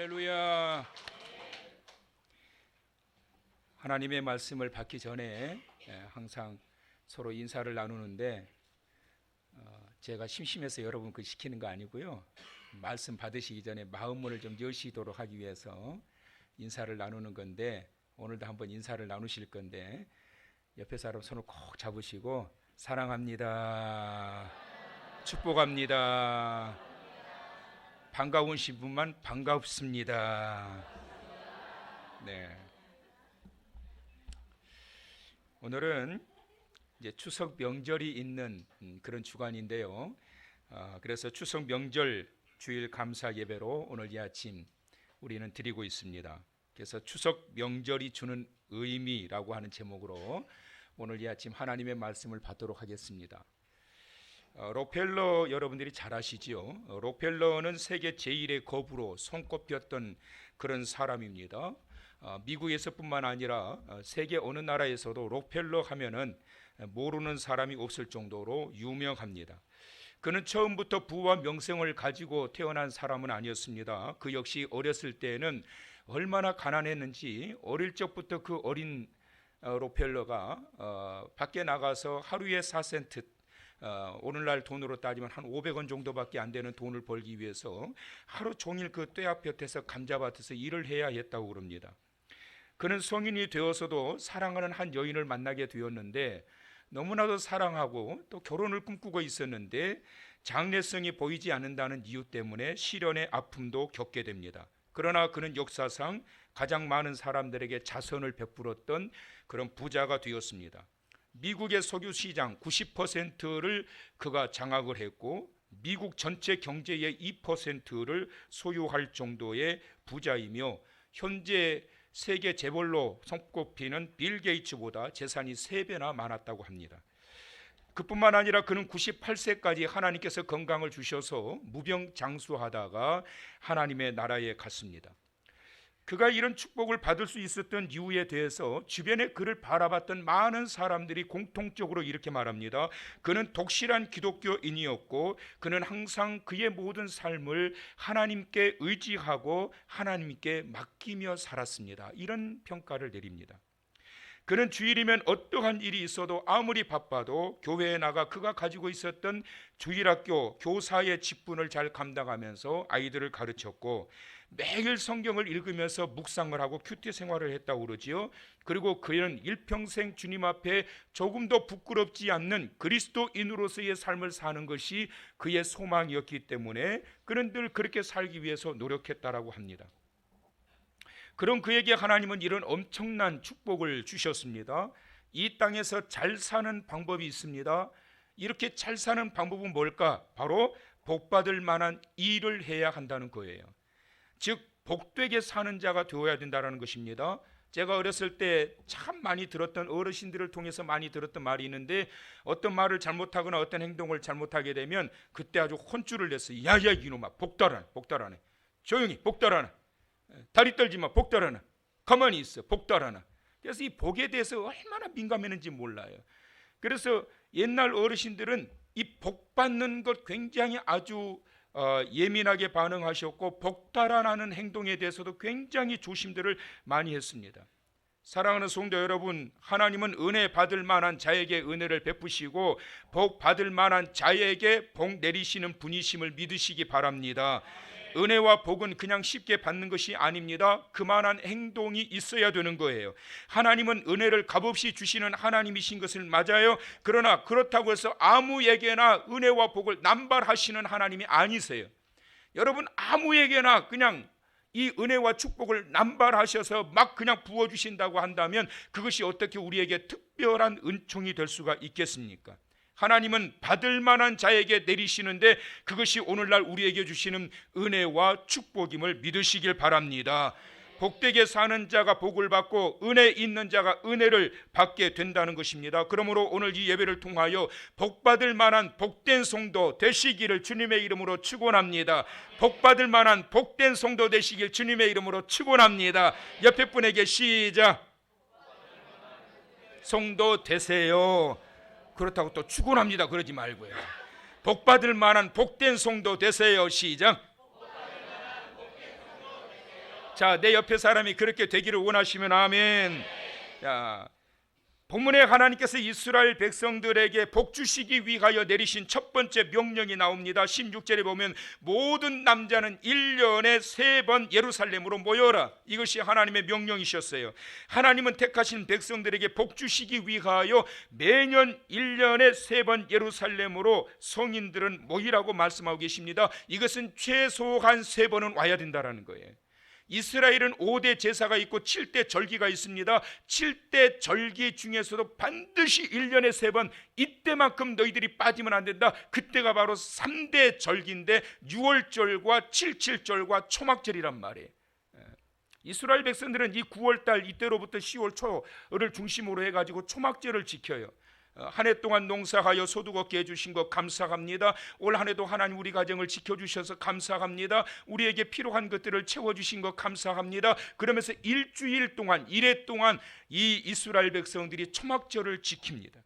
할렐루야. 하나님의 말씀을 받기 전에 항상 서로 인사를 나누는데 제가 심심해서 여러분 그 시키는 거 아니고요. 말씀 받으시기 전에 마음문을 좀 여시도록 하기 위해서 인사를 나누는 건데, 오늘도 한번 인사를 나누실 건데 옆에 사람 손을 꼭 잡으시고 사랑합니다, 축복합니다, 반가우신 분만 반갑습니다. 네. 오늘은 이제 추석 명절이 있는 그런 주간인데요. 그래서 추석 명절 주일 감사 예배로 오늘 이 아침 우리는 드리고 있습니다. 그래서 추석 명절이 주는 의미라고 하는 제목으로 오늘 이 아침 하나님의 말씀을 받도록 하겠습니다. 록펠러 여러분들이 잘 아시지요? 록펠러는 세계 제1의 거부로 손꼽혔던 그런 사람입니다. 미국에서뿐만 아니라 세계 어느 나라에서도 록펠러 하면은 모르는 사람이 없을 정도로 유명합니다. 그는 처음부터 부와 명성을 가지고 태어난 사람은 아니었습니다. 그 역시 어렸을 때는 얼마나 가난했는지 어릴 적부터 그 어린 록펠러가 밖에 나가서 하루에 4센트, 오늘날 돈으로 따지면 한 500원 정도밖에 안 되는 돈을 벌기 위해서 하루 종일 그 떼앞볕에서 감자밭에서 일을 해야 했다고 그럽니다. 그는 성인이 되어서도 사랑하는 한 여인을 만나게 되었는데, 너무나도 사랑하고 또 결혼을 꿈꾸고 있었는데 장래성이 보이지 않는다는 이유 때문에 시련의 아픔도 겪게 됩니다. 그러나 그는 역사상 가장 많은 사람들에게 자선을 베풀었던 그런 부자가 되었습니다. 미국의 석유 시장 90%를 그가 장악을 했고 미국 전체 경제의 2%를 소유할 정도의 부자이며 현재 세계 재벌로 손꼽히는 빌 게이츠보다 재산이 3배나 많았다고 합니다. 그뿐만 아니라 그는 98세까지 하나님께서 건강을 주셔서 무병장수하다가 하나님의 나라에 갔습니다. 그가 이런 축복을 받을 수 있었던 이유에 대해서 주변에 그를 바라봤던 많은 사람들이 공통적으로 이렇게 말합니다. 그는 독실한 기독교인이었고 그는 항상 그의 모든 삶을 하나님께 의지하고 하나님께 맡기며 살았습니다. 이런 평가를 내립니다. 그는 주일이면 어떠한 일이 있어도 아무리 바빠도 교회에 나가 그가 가지고 있었던 주일학교 교사의 직분을 잘 감당하면서 아이들을 가르쳤고 매일 성경을 읽으면서 묵상을 하고 큐티 생활을 했다고 그러지요. 그리고 그는 일평생 주님 앞에 조금도 부끄럽지 않는 그리스도인으로서의 삶을 사는 것이 그의 소망이었기 때문에 그는 늘 그렇게 살기 위해서 노력했다라고 합니다. 그런 그에게 하나님은 이런 엄청난 축복을 주셨습니다. 이 땅에서 잘 사는 방법이 있습니다. 이렇게 잘 사는 방법은 뭘까? 바로 복받을 만한 일을 해야 한다는 거예요. 즉 복되게 사는 자가 되어야 된다는 것입니다. 제가 어렸을 때 참 많이 들었던, 어르신들을 통해서 많이 들었던 말이 있는데, 어떤 말을 잘못하거나 어떤 행동을 잘못하게 되면 그때 아주 혼쭐을 냈어요. 야야 이놈아, 복달하네. 조용히 복달하나. 다리 떨지 마, 복달하나. 가만히 있어, 복달하나. 그래서 이 복에 대해서 얼마나 민감했는지 몰라요. 그래서 옛날 어르신들은 이 복 받는 것 굉장히 아주 예민하게 반응하셨고 복달아나는 행동에 대해서도 굉장히 조심들을 많이 했습니다. 사랑하는 성도 여러분, 하나님은 은혜 받을 만한 자에게 은혜를 베푸시고 복 받을 만한 자에게 복 내리시는 분이심을 믿으시기 바랍니다. 은혜와 복은 그냥 쉽게 받는 것이 아닙니다. 그만한 행동이 있어야 되는 거예요. 하나님은 은혜를 값없이 주시는 하나님이신 것을 맞아요. 그러나 그렇다고 해서 아무에게나 은혜와 복을 남발하시는 하나님이 아니세요. 여러분, 아무에게나 그냥 이 은혜와 축복을 남발하셔서 막 그냥 부어주신다고 한다면 그것이 어떻게 우리에게 특별한 은총이 될 수가 있겠습니까? 하나님은 받을 만한 자에게 내리시는데 그것이 오늘날 우리에게 주시는 은혜와 축복임을 믿으시길 바랍니다. 복되게 사는 자가 복을 받고 은혜 있는 자가 은혜를 받게 된다는 것입니다. 그러므로 오늘 이 예배를 통하여 복받을 만한 복된 성도 되시기를 주님의 이름으로 축원합니다. 복받을 만한 복된 성도 되시길 주님의 이름으로 축원합니다. 옆에 분에게 시작. 성도 되세요. 그렇다고 또 축원합니다 그러지 말고요. 복받을 만한 복된 성도 되세요. 시작. 자, 내 옆에 사람이 그렇게 되기를 원하시면 아멘. 자, 본문에 하나님께서 이스라엘 백성들에게 복 주시기 위하여 내리신 첫 번째 명령이 나옵니다. 16절에 보면 모든 남자는 1년에 3번 예루살렘으로 모여라. 이것이 하나님의 명령이셨어요. 하나님은 택하신 백성들에게 복 주시기 위하여 매년 1년에 3번 예루살렘으로 성인들은 모이라고 말씀하고 계십니다. 이것은 최소한 3번은 와야 된다는 거예요. 이스라엘은 5대 제사가 있고 7대 절기가 있습니다. 7대 절기 중에서도 반드시 1년에 3번, 이때만큼 너희들이 빠지면 안 된다. 그때가 바로 3대 절기인데 6월절과 77절과 초막절이란 말이에요. 이스라엘 백성들은 이 9월달 이때로부터 10월 초를 중심으로 해가지고 초막절을 지켜요. 한 해 동안 농사하여 소득 얻게 해주신 것 감사합니다. 올 한 해도 하나님 우리 가정을 지켜주셔서 감사합니다. 우리에게 필요한 것들을 채워주신 것 감사합니다. 그러면서 일주일 동안 1회 동안 이 이스라엘 백성들이 초막절을 지킵니다.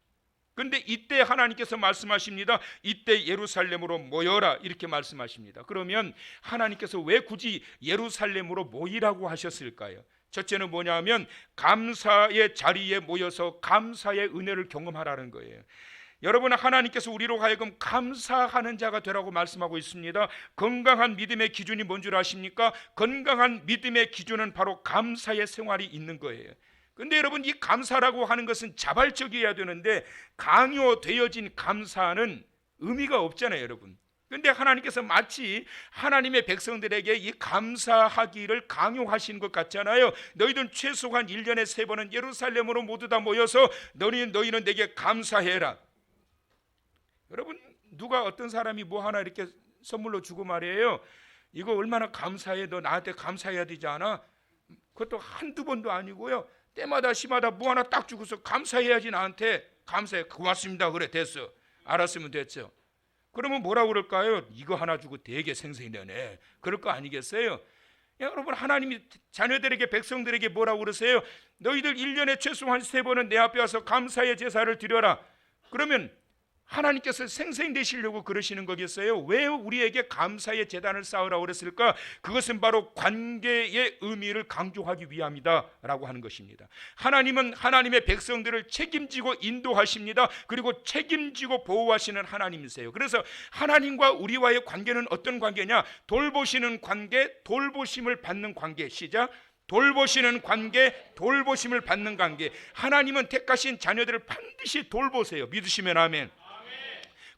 그런데 이때 하나님께서 말씀하십니다. 이때 예루살렘으로 모여라 이렇게 말씀하십니다. 그러면 하나님께서 왜 굳이 예루살렘으로 모이라고 하셨을까요? 첫째는 뭐냐면 감사의 자리에 모여서 감사의 은혜를 경험하라는 거예요. 여러분, 하나님께서 우리로 하여금 감사하는 자가 되라고 말씀하고 있습니다. 건강한 믿음의 기준이 뭔 줄 아십니까? 건강한 믿음의 기준은 바로 감사의 생활이 있는 거예요. 근데 여러분, 이 감사라고 하는 것은 자발적이어야 되는데 강요되어진 감사는 의미가 없잖아요, 여러분. 그런데 하나님께서 마치 하나님의 백성들에게 이 감사하기를 강요하시는 것 같잖아요. 너희들 최소한 1년에 3번은 예루살렘으로 모두 다 모여서 너희는 내게 감사해라. 여러분, 누가 어떤 사람이 뭐 하나 이렇게 선물로 주고 말이에요. 이거 얼마나 감사해. 너 나한테 감사해야 되지 않아? 그것도 한두 번도 아니고요. 때마다 시마다 뭐 하나 딱 주고서 감사해야지. 나한테 감사해. 고맙습니다. 그래, 됐어. 알았으면 됐죠. 그러면 뭐라고 그럴까요? 이거 하나 주고 되게 생생내네. 그럴 거 아니겠어요? 여러분, 하나님이 자녀들에게, 백성들에게 뭐라고 그러세요? 너희들 1년에 최소한 3번은 내 앞에 와서 감사의 제사를 드려라. 그러면 하나님께서 생생되시려고 그러시는 거겠어요? 왜 우리에게 감사의 제단을 쌓으라고 그랬을까? 그것은 바로 관계의 의미를 강조하기 위함이다 라고 하는 것입니다. 하나님은 하나님의 백성들을 책임지고 인도하십니다. 그리고 책임지고 보호하시는 하나님이세요. 그래서 하나님과 우리와의 관계는 어떤 관계냐? 돌보시는 관계, 돌보심을 받는 관계. 시작. 돌보시는 관계, 돌보심을 받는 관계. 하나님은 택하신 자녀들을 반드시 돌보세요. 믿으시면 아멘.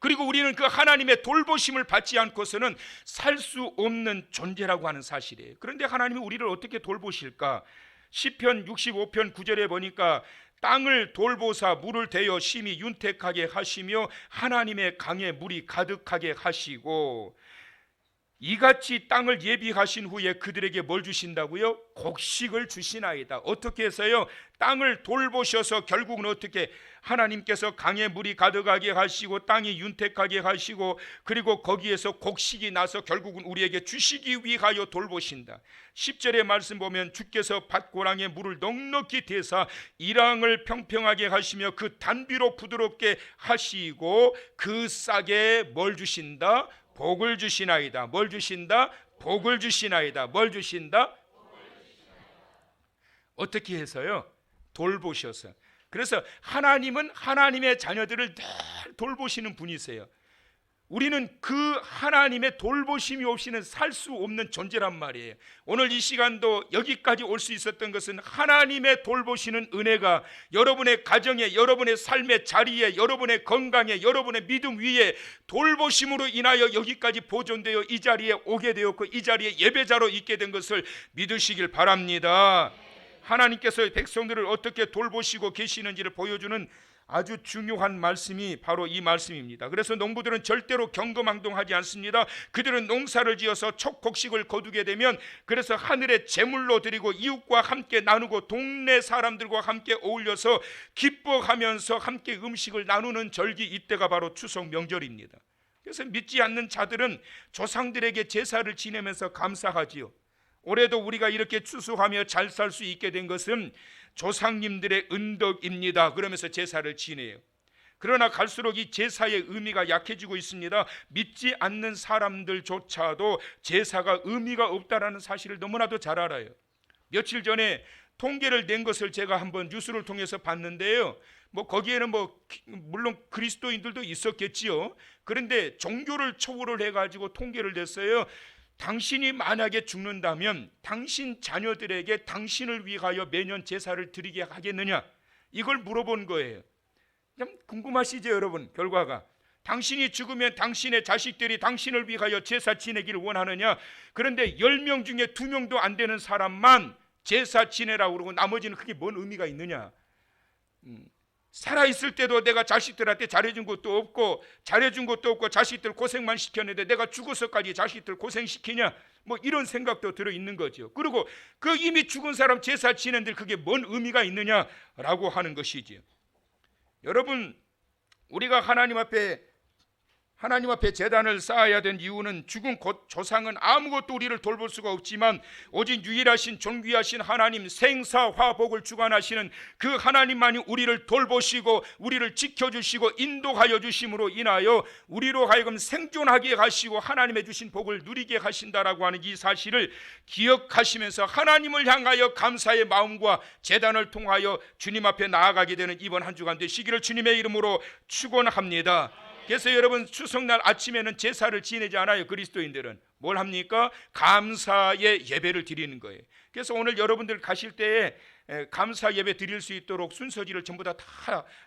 그리고 우리는 그 하나님의 돌보심을 받지 않고서는 살 수 없는 존재라고 하는 사실이에요. 그런데 하나님이 우리를 어떻게 돌보실까? 시편 65편 9절에 보니까 땅을 돌보사 물을 대어 심히 윤택하게 하시며 하나님의 강에 물이 가득하게 하시고, 이같이 땅을 예비하신 후에 그들에게 뭘 주신다고요? 곡식을 주시나이다. 어떻게 해서요? 땅을 돌보셔서 결국은 어떻게? 하나님께서 강에 물이 가득하게 하시고 땅이 윤택하게 하시고, 그리고 거기에서 곡식이 나서 결국은 우리에게 주시기 위하여 돌보신다. 10절의 말씀 보면 주께서 밭고랑에 물을 넉넉히 대사 이랑을 평평하게 하시며 그 단비로 부드럽게 하시고 그 싹에 뭘 주신다? 복을 주시나이다. 뭘 주신다? 복을 주시나이다. 뭘 주신다? 어떻게 해서요? 돌보셔서. 그래서 하나님은 하나님의 자녀들을 늘 돌보시는 분이세요. 우리는 그 하나님의 돌보심이 없이는 살 수 없는 존재란 말이에요. 오늘 이 시간도 여기까지 올 수 있었던 것은 하나님의 돌보시는 은혜가 여러분의 가정에, 여러분의 삶의 자리에, 여러분의 건강에, 여러분의 믿음 위에 돌보심으로 인하여 여기까지 보존되어 이 자리에 오게 되었고 이 자리에 예배자로 있게 된 것을 믿으시길 바랍니다. 하나님께서 백성들을 어떻게 돌보시고 계시는지를 보여주는 아주 중요한 말씀이 바로 이 말씀입니다. 그래서 농부들은 절대로 경거망동하지 않습니다. 그들은 농사를 지어서 촉곡식을 거두게 되면 그래서 하늘의 제물로 드리고 이웃과 함께 나누고 동네 사람들과 함께 어울려서 기뻐하면서 함께 음식을 나누는 절기, 이때가 바로 추석 명절입니다. 그래서 믿지 않는 자들은 조상들에게 제사를 지내면서 감사하지요. 올해도 우리가 이렇게 추수하며 잘 살 수 있게 된 것은 조상님들의 은덕입니다. 그러면서 제사를 지내요. 그러나 갈수록 이 제사의 의미가 약해지고 있습니다. 믿지 않는 사람들조차도 제사가 의미가 없다라는 사실을 너무나도 잘 알아요. 며칠 전에 통계를 낸 것을 제가 한번 뉴스를 통해서 봤는데요. 뭐 거기에는 물론 그리스도인들도 있었겠지요. 그런데 종교를 초월을 해가지고 통계를 냈어요. 당신이 만약에 죽는다면 당신 자녀들에게 당신을 위하여 매년 제사를 드리게 하겠느냐, 이걸 물어본 거예요. 참 궁금하시죠 여러분? 결과가 당신이 죽으면 당신의 자식들이 당신을 위하여 제사 지내기를 원하느냐. 그런데 10명 중에 2명도 안 되는 사람만 제사 지내라고 그러고 나머지는 그게 뭔 의미가 있느냐. 살아있을 때도 내가 자식들한테 잘해준 것도 없고 자식들 고생만 시켰는데 내가 죽어서까지 자식들 고생시키냐, 뭐 이런 생각도 들어있는 거죠. 그리고 그 이미 죽은 사람 제사 지내는데 그게 뭔 의미가 있느냐라고 하는 것이지요. 여러분, 우리가 하나님 앞에 제단을 쌓아야 된 이유는 죽은 조상은 아무것도 우리를 돌볼 수가 없지만 오직 유일하신 존귀하신 하나님, 생사화복을 주관하시는 그 하나님만이 우리를 돌보시고 우리를 지켜주시고 인도하여 주심으로 인하여 우리로 하여금 생존하게 하시고 하나님의 주신 복을 누리게 하신다라고 하는 이 사실을 기억하시면서 하나님을 향하여 감사의 마음과 제단을 통하여 주님 앞에 나아가게 되는 이번 한 주간 되시기를 주님의 이름으로 축원합니다. 그래서 여러분, 추석날 아침에는 제사를 지내지 않아요. 그리스도인들은 뭘 합니까? 감사의 예배를 드리는 거예요. 그래서 오늘 여러분들 가실 때에 감사 예배 드릴 수 있도록 순서지를 전부 다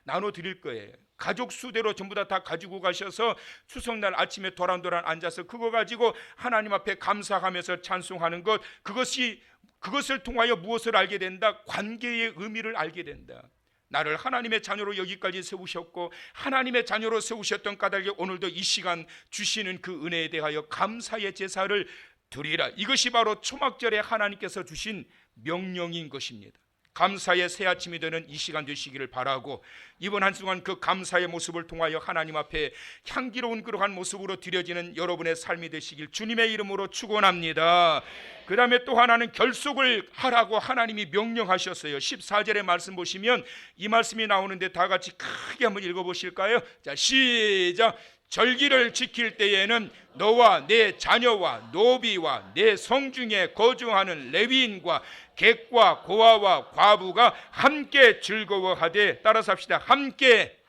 나눠 드릴 거예요. 가족 수대로 전부 다 가지고 가셔서 추석날 아침에 도란도란 앉아서 그거 가지고 하나님 앞에 감사하면서 찬송하는 것, 그것을 통하여 무엇을 알게 된다? 관계의 의미를 알게 된다. 나를 하나님의 자녀로 여기까지 세우셨고 하나님의 자녀로 세우셨던 까닭에 오늘도 이 시간 주시는 그 은혜에 대하여 감사의 제사를 드리라. 이것이 바로 초막절에 하나님께서 주신 명령인 것입니다. 감사의 새 아침이 되는 이 시간 되시기를 바라고, 이번 한 주간 그 감사의 모습을 통하여 하나님 앞에 향기로운 그러한 모습으로 드려지는 여러분의 삶이 되시길 주님의 이름으로 축원합니다. 그 다음에 또 하나는 결속을 하라고 하나님이 명령하셨어요. 14절의 말씀 보시면 이 말씀이 나오는데 다 같이 크게 한번 읽어보실까요? 자, 시작. 절기를 지킬 때에는 너와 내 자녀와 노비와 내 성중에 거주하는 레위인과 객과 고아와 과부가 함께 즐거워하되, 따라서 합시다. 함께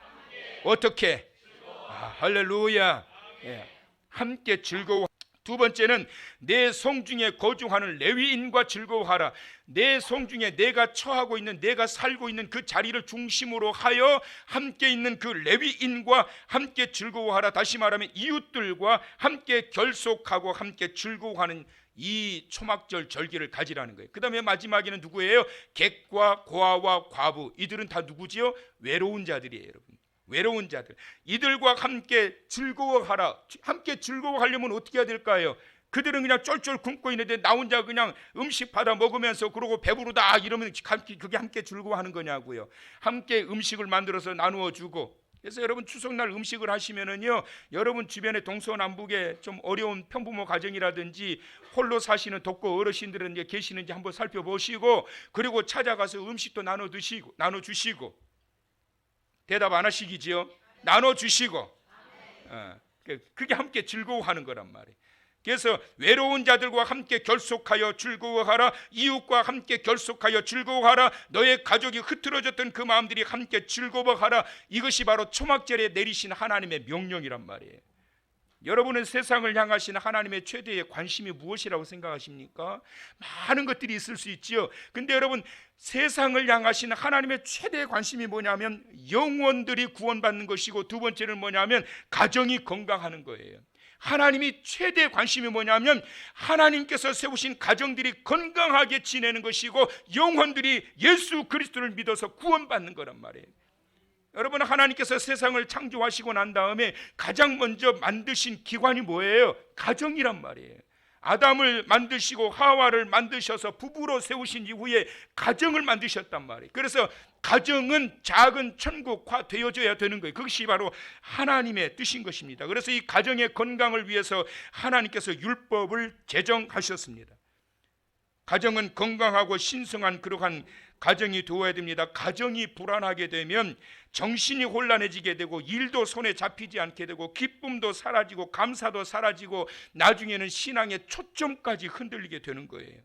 어떻게? 할렐루야. 함께 즐거워. 두 번째는 내 성중에 거주하는 레위인과 즐거워하라. 내 성중에 내가 처하고 있는, 내가 살고 있는 그 자리를 중심으로 하여 함께 있는 그 레위인과 함께 즐거워하라. 다시 말하면 이웃들과 함께 결속하고 함께 즐거워하는 이 초막절 절기를 가지라는 거예요. 그 다음에 마지막에는 누구예요? 객과 고아와 과부. 이들은 다 누구지요? 외로운 자들이에요, 여러분. 외로운 자들, 이들과 함께 즐거워하라. 함께 즐거워하려면 어떻게 해야 될까요? 그들은 그냥 쫄쫄 굶고 있는데 나 혼자 그냥 음식 받아 먹으면서 그러고 배부르다 이러면 그게 함께 즐거워하는 거냐고요. 함께 음식을 만들어서 나누어 주고. 그래서 여러분, 추석날 음식을 하시면은요, 여러분 주변에 동서남북에 좀 어려운 편부모 가정이라든지 홀로 사시는 독거 어르신들은 계시는지 한번 살펴보시고, 그리고 찾아가서 음식도 나눠 주시고. 대답 안 하시기지요? 나눠주시고. 그게 함께 즐거워하는 거란 말이에요. 그래서 외로운 자들과 함께 결속하여 즐거워하라. 이웃과 함께 결속하여 즐거워하라. 너의 가족이 흐트러졌던 그 마음들이 함께 즐거워하라. 이것이 바로 초막절에 내리신 하나님의 명령이란 말이에요. 여러분은 세상을 향하신 하나님의 최대의 관심이 무엇이라고 생각하십니까? 많은 것들이 있을 수 있지요. 근데 여러분, 세상을 향하신 하나님의 최대의 관심이 뭐냐면 영혼들이 구원받는 것이고, 두 번째는 뭐냐면 가정이 건강하는 거예요. 하나님이 최대의 관심이 뭐냐면 하나님께서 세우신 가정들이 건강하게 지내는 것이고, 영혼들이 예수 그리스도를 믿어서 구원받는 거란 말이에요. 여러분, 하나님께서 세상을 창조하시고 난 다음에 가장 먼저 만드신 기관이 뭐예요? 가정이란 말이에요. 아담을 만드시고 하와를 만드셔서 부부로 세우신 이후에 가정을 만드셨단 말이에요. 그래서 가정은 작은 천국화 되어져야 되는 거예요. 그것이 바로 하나님의 뜻인 것입니다. 그래서 이 가정의 건강을 위해서 하나님께서 율법을 제정하셨습니다. 가정은 건강하고 신성한 그러한 가정이 되어야 됩니다. 가정이 불안하게 되면 정신이 혼란해지게 되고, 일도 손에 잡히지 않게 되고, 기쁨도 사라지고 감사도 사라지고, 나중에는 신앙의 초점까지 흔들리게 되는 거예요.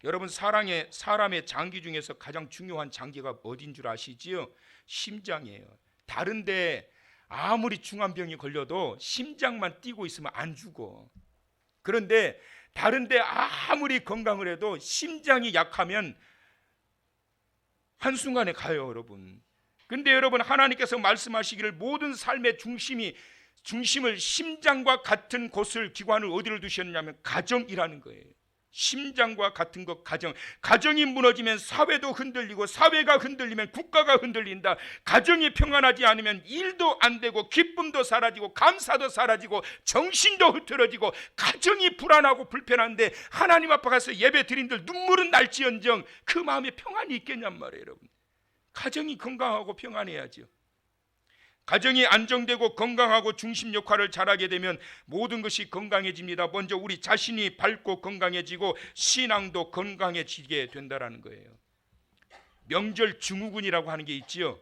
여러분 사람의 장기 중에서 가장 중요한 장기가 어딘 줄 아시지요? 심장이에요. 다른데 아무리 중한 병이 걸려도 심장만 뛰고 있으면 안 죽어. 그런데 다른데 아무리 건강을 해도 심장이 약하면 한순간에 가요, 여러분. 근데 여러분, 하나님께서 말씀하시기를 모든 삶의 중심을 심장과 같은 곳을, 기관을 어디를 두셨냐면 가정이라는 거예요. 심장과 같은 것, 가정이 무너지면 사회도 흔들리고, 사회가 흔들리면 국가가 흔들린다. 가정이 평안하지 않으면 일도 안 되고, 기쁨도 사라지고, 감사도 사라지고, 정신도 흐트러지고, 가정이 불안하고 불편한데 하나님 앞에 가서 예배 드린들 눈물은 날지언정 그 마음에 평안이 있겠냔 말이에요. 여러분, 가정이 건강하고 평안해야죠. 가정이 안정되고 건강하고 중심 역할을 잘하게 되면 모든 것이 건강해집니다. 먼저 우리 자신이 밝고 건강해지고 신앙도 건강해지게 된다는 거예요. 명절 증후군이라고 하는 게 있지요.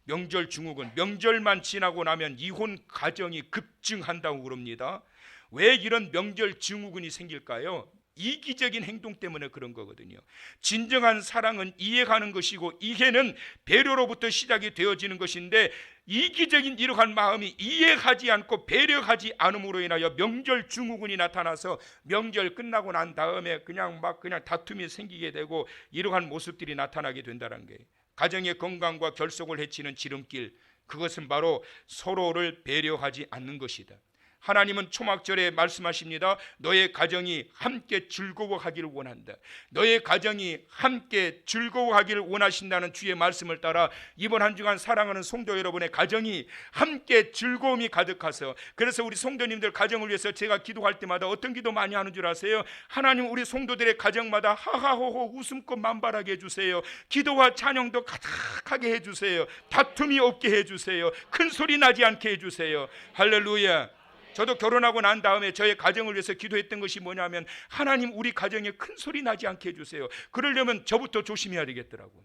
명절 증후군, 명절만 지나고 나면 이혼 가정이 급증한다고 그럽니다. 왜 이런 명절 증후군이 생길까요? 이기적인 행동 때문에 그런 거거든요. 진정한 사랑은 이해하는 것이고, 이해는 배려로부터 시작이 되어지는 것인데, 이기적인 이러한 마음이 이해하지 않고 배려하지 않음으로 인하여 명절 증후군이 나타나서 명절 끝나고 난 다음에 그냥 다툼이 생기게 되고, 이러한 모습들이 나타나게 된다는 거예요. 가정의 건강과 결속을 해치는 지름길, 그것은 바로 서로를 배려하지 않는 것이다. 하나님은 초막절에 말씀하십니다. 너의 가정이 함께 즐거워하기를 원한다. 너의 가정이 함께 즐거워하기를 원하신다는 주의 말씀을 따라 이번 한 주간 사랑하는 성도 여러분의 가정이 함께 즐거움이 가득하서, 그래서 우리 성도님들 가정을 위해서 제가 기도할 때마다 어떤 기도 많이 하는 줄 아세요? 하나님, 우리 성도들의 가정마다 하하호호 웃음꽃 만발하게 해주세요. 기도와 찬양도 가득하게 해주세요. 다툼이 없게 해주세요. 큰 소리 나지 않게 해주세요. 할렐루야. 저도 결혼하고 난 다음에 저의 가정을 위해서 기도했던 것이 뭐냐면, 하나님, 우리 가정에 큰 소리 나지 않게 해주세요. 그러려면 저부터 조심해야 되겠더라고요.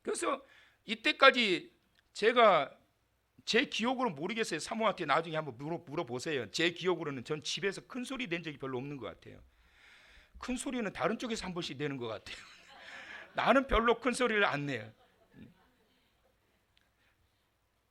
그래서 이때까지 제가 제 기억으로 모르겠어요. 사모한테 나중에 한번 물어보세요. 제 기억으로는 전 집에서 큰 소리 낸 적이 별로 없는 것 같아요. 큰 소리는 다른 쪽에서 한 번씩 내는 것 같아요. 나는 별로 큰 소리를 안 내요.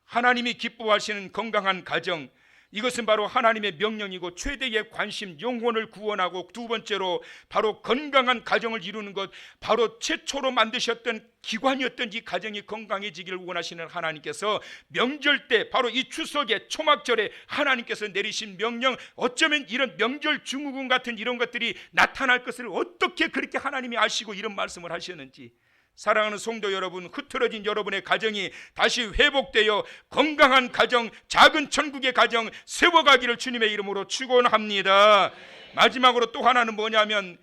하나님이 기뻐하시는 건강한 가정, 이것은 바로 하나님의 명령이고 최대의 관심, 영혼을 구원하고, 두 번째로 바로 건강한 가정을 이루는 것, 바로 최초로 만드셨던 기관이었던 이 가정이 건강해지기를 원하시는 하나님께서 명절 때, 바로 이 추석에 초막절에 하나님께서 내리신 명령, 어쩌면 이런 명절 증후군 같은 이런 것들이 나타날 것을 어떻게 그렇게 하나님이 아시고 이런 말씀을 하셨는지, 사랑하는 성도 여러분, 흐트러진 여러분의 가정이 다시 회복되어 건강한 가정, 작은 천국의 가정 세워가기를 주님의 이름으로 축원합니다. 마지막으로 또 하나는 뭐냐면,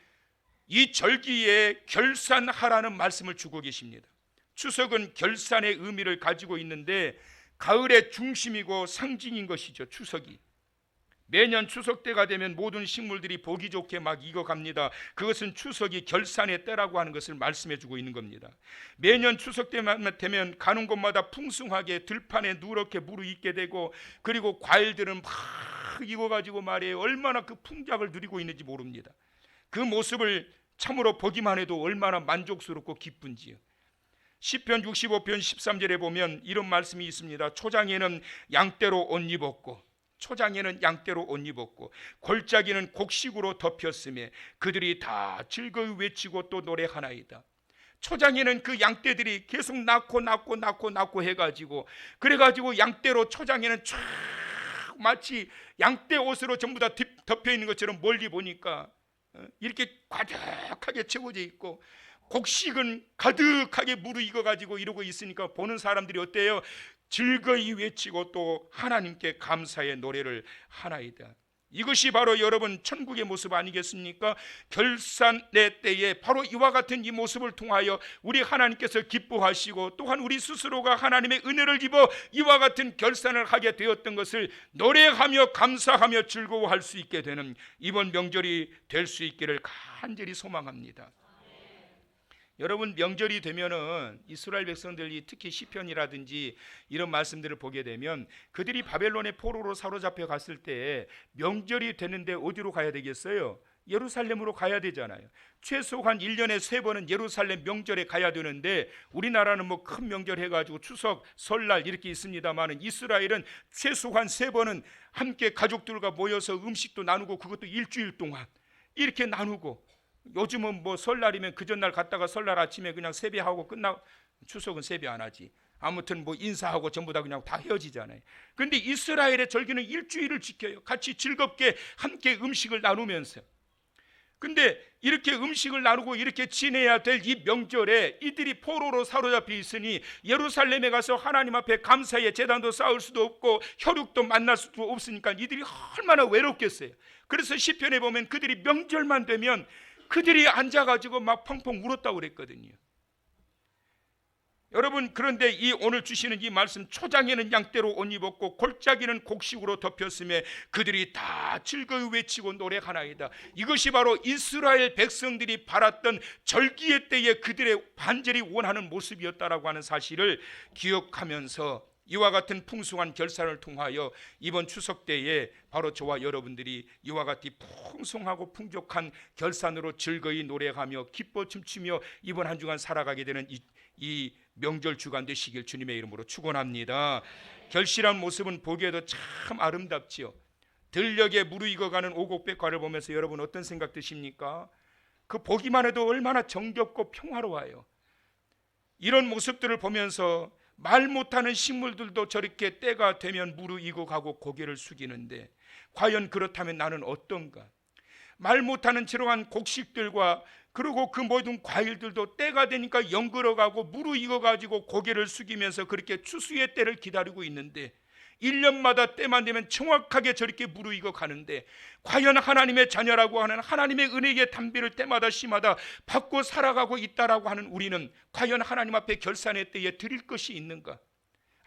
이 절기에 결산하라는 말씀을 주고 계십니다. 추석은 결산의 의미를 가지고 있는데 가을의 중심이고 상징인 것이죠. 추석이 매년 추석 때가 되면 모든 식물들이 보기 좋게 막 익어갑니다. 그것은 추석이 결산의 때라고 하는 것을 말씀해 주고 있는 겁니다. 매년 추석 때만 되면 가는 곳마다 풍성하게 들판에 누렇게 무르익게 되고, 그리고 과일들은 막 익어가지고 말이에요, 얼마나 그 풍작을 누리고 있는지 모릅니다. 그 모습을 참으로 보기만 해도 얼마나 만족스럽고 기쁜지요. 시편 65편 13절에 보면 이런 말씀이 있습니다. 초장에는 양떼로 옷 입었고, 초장에는 양떼로 옷 입었고, 골짜기는 곡식으로 덮였으며 그들이 다 즐거이 외치고 또 노래하나이다. 초장에는 그 양떼들이 계속 낳고 해가지고, 그래가지고 양떼로 초장에는 쫙 마치 양떼 옷으로 전부 다 덮여 있는 것처럼 멀리 보니까 이렇게 가득하게 채워져 있고, 곡식은 가득하게 무르익어가지고 이러고 있으니까 보는 사람들이 어때요? 즐거이 외치고 또 하나님께 감사의 노래를 하나이다. 이것이 바로 여러분 천국의 모습 아니겠습니까? 결산의 때에 바로 이와 같은 이 모습을 통하여 우리 하나님께서 기뻐하시고, 또한 우리 스스로가 하나님의 은혜를 입어 이와 같은 결산을 하게 되었던 것을 노래하며 감사하며 즐거워할 수 있게 되는 이번 명절이 될 수 있기를 간절히 소망합니다. 여러분, 명절이 되면은 이스라엘 백성들이 특히 시편이라든지 이런 말씀들을 보게 되면, 그들이 바벨론의 포로로 사로잡혀 갔을 때 명절이 되는데 어디로 가야 되겠어요? 예루살렘으로 가야 되잖아요. 최소한 1년에 3번은 예루살렘 명절에 가야 되는데, 우리나라는 뭐 큰 명절 해가지고 추석, 설날 이렇게 있습니다만은, 이스라엘은 최소한 3번은 함께 가족들과 모여서 음식도 나누고, 그것도 일주일 동안 이렇게 나누고, 요즘은 뭐 설날이면 그 전날 갔다가 설날 아침에 그냥 세배하고 끝나고, 추석은 세배 안 하지. 아무튼 뭐 인사하고 전부 다 그냥 다 헤어지잖아요. 그런데 이스라엘의 절기는 일주일을 지켜요. 같이 즐겁게 함께 음식을 나누면서. 근데 이렇게 음식을 나누고 이렇게 지내야 될 이 명절에 이들이 포로로 사로잡혀 있으니 예루살렘에 가서 하나님 앞에 감사의 제단도 쌓을 수도 없고 혈육도 만날 수도 없으니까 이들이 얼마나 외롭겠어요. 그래서 시편에 보면 그들이 명절만 되면 그들이 앉아가지고 막 펑펑 울었다고 그랬거든요. 여러분, 그런데 이 오늘 주시는 이 말씀, 초장에는 양떼로 옷 입었고 골짜기는 곡식으로 덮였음에 그들이 다 즐거이 외치고 노래하나이다. 이것이 바로 이스라엘 백성들이 바랐던 절기의 때에 그들의 간절히 원하는 모습이었다라고 하는 사실을 기억하면서, 이와 같은 풍성한 결산을 통하여 이번 추석 때에 바로 저와 여러분들이 이와 같이 풍성하고 풍족한 결산으로 즐거이 노래하며 기뻐 춤추며 이번 한 주간 살아가게 되는 이 명절 주간 되시길 주님의 이름으로 축원합니다. 결실한 모습은 보기에도 참 아름답지요. 들녘에 무르익어가는 오곡백과를 보면서 여러분 어떤 생각 드십니까? 그 보기만 해도 얼마나 정겹고 평화로워요. 이런 모습들을 보면서 말 못하는 식물들도 저렇게 때가 되면 무르익어가고 고개를 숙이는데, 과연 그렇다면 나는 어떤가? 말 못하는 저러한 곡식들과 그리고 그 모든 과일들도 때가 되니까 연그러가고 무르익어가지고 고개를 숙이면서 그렇게 추수의 때를 기다리고 있는데, 1년마다 때만 되면 정확하게 저렇게 무르익어 가는데, 과연 하나님의 자녀라고 하는 하나님의 은혜의 담비를 때마다 시마다 받고 살아가고 있다라고 하는 우리는 과연 하나님 앞에 결산의 때에 드릴 것이 있는가?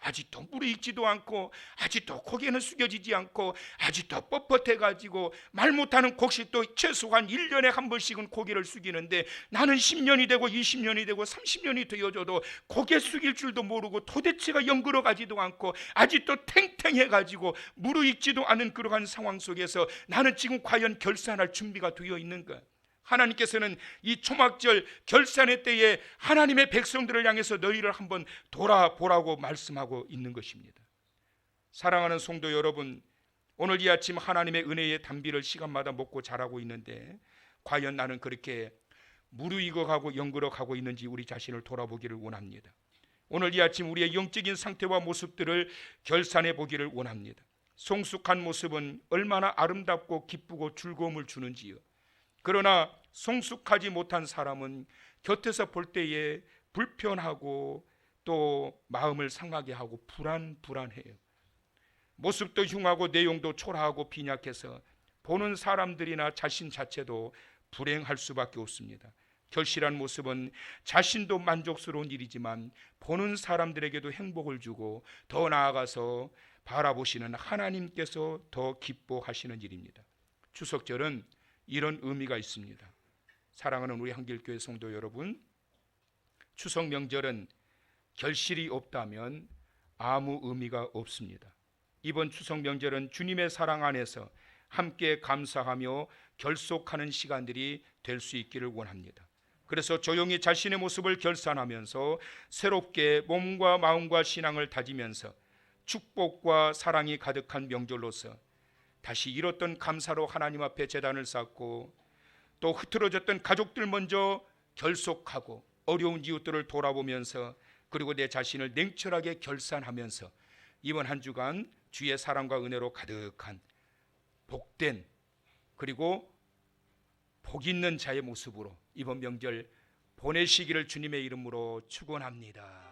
아직도 무르익지도 않고, 아직도 고개는 숙여지지 않고, 아직도 뻣뻣해가지고 말 못하는 곡식도 최소한 1년에 한 번씩은 고개를 숙이는데, 나는 10년이 되고 20년이 되고 30년이 되어져도 고개 숙일 줄도 모르고 도대체가 연그러가지도 않고 아직도 탱탱해가지고 무르익지도 않은 그러한 상황 속에서 나는 지금 과연 결산할 준비가 되어 있는가? 하나님께서는 이 초막절 결산의 때에 하나님의 백성들을 향해서 너희를 한번 돌아보라고 말씀하고 있는 것입니다. 사랑하는 성도 여러분, 오늘 이 아침 하나님의 은혜의 담비를 시간마다 먹고 자라고 있는데, 과연 나는 그렇게 무르익어가고 연그러가고 있는지 우리 자신을 돌아보기를 원합니다. 오늘 이 아침 우리의 영적인 상태와 모습들을 결산해 보기를 원합니다. 성숙한 모습은 얼마나 아름답고 기쁘고 즐거움을 주는지요. 그러나 성숙하지 못한 사람은 곁에서 볼 때에 불편하고 또 마음을 상하게 하고 불안해요. 모습도 흉하고 내용도 초라하고 빈약해서 보는 사람들이나 자신 자체도 불행할 수밖에 없습니다. 결실한 모습은 자신도 만족스러운 일이지만 보는 사람들에게도 행복을 주고, 더 나아가서 바라보시는 하나님께서 더 기뻐하시는 일입니다. 추석절은 이런 의미가 있습니다. 사랑하는 우리 한길교회 성도 여러분, 추석 명절은 결실이 없다면 아무 의미가 없습니다. 이번 추석 명절은 주님의 사랑 안에서 함께 감사하며 결속하는 시간들이 될 수 있기를 원합니다. 그래서 조용히 자신의 모습을 결산하면서 새롭게 몸과 마음과 신앙을 다지면서 축복과 사랑이 가득한 명절로서 다시 잃었던 감사로 하나님 앞에 제단을 쌓고, 또 흐트러졌던 가족들 먼저 결속하고 어려운 이웃들을 돌아보면서, 그리고 내 자신을 냉철하게 결산하면서 이번 한 주간 주의 사랑과 은혜로 가득한 복된, 그리고 복 있는 자의 모습으로 이번 명절 보내시기를 주님의 이름으로 축원합니다.